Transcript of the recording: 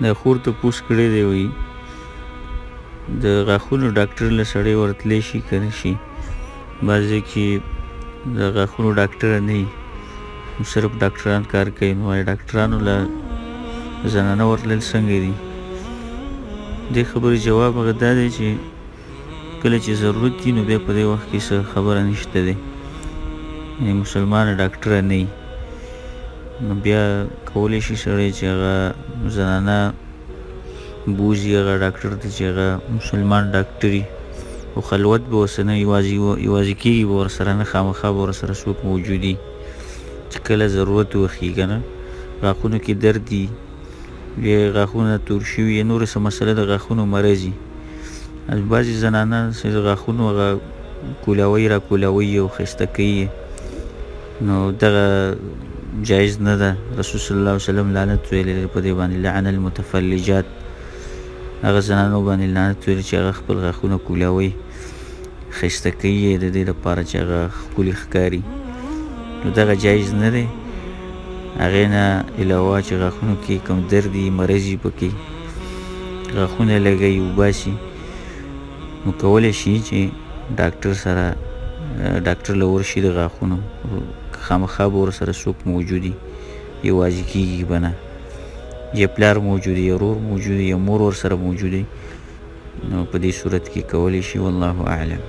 د خور تپوس کړی دی، وایي د غاښونو ډاکټر له سړی ورتلی شي که نه شي. بعض ځای کې د غاښونو ډاکټره نه وي، صرف ډاکټران کار کوي. نو وایي ډاکټرانو له زنانه ورتلل څنګه دي؟ دې خبرې جواب هغه دا دی چې کله چې ضرورت وي نو بیا په دې وخت کې څه خبره نشته دی، یعنې مسلمانه ډاکټره نه وي، نو بیا کولی شي سړی چې هغه زنانه بوځي هغه ډاکټر ته چې هغه مسلمان ډاکټر وي، خو خلوت به ورسره نه یوازې کېږي به ورسره نه، خامخا به ورسره څوک موجود وي چې کله ضرورت وښي که نه. غاښونو کې درد وي، بیا غاښونه تور شوي، یا نورې څه مسله د غاښونو مرض وي. بعضې زنانه چې د غاښونو هغه کولاوی را کولاوي او ښایسته کوي، نو دغه جایز نه ده. رسول صلی الله علیه وسلم لعنت ویلی دی په دې باندې، لعن المتفلجات، هغه زنانو باندې لعنت ویلی چې هغه خپل غاښونه کولاوي، ښایسته کوي د دې لپاره چې هغه ښکلي ښکاري، نو دغه جایز نه دی. هغې نه علاوه چې غاښونو کې کوم درد وي، مرض وي پکې، غاښونه لګوي وباسي، نو کولی شي چې ډاکټر له ورشي د غاښونو، خامخا به ورسره څوک موجود وي، یوازې کېږي به نه، یا پلار موجود وي، یا ورور موجود وي، یا مور ورسره موجود وي، نو په دې صورت کې کولی شي. والله اعلم.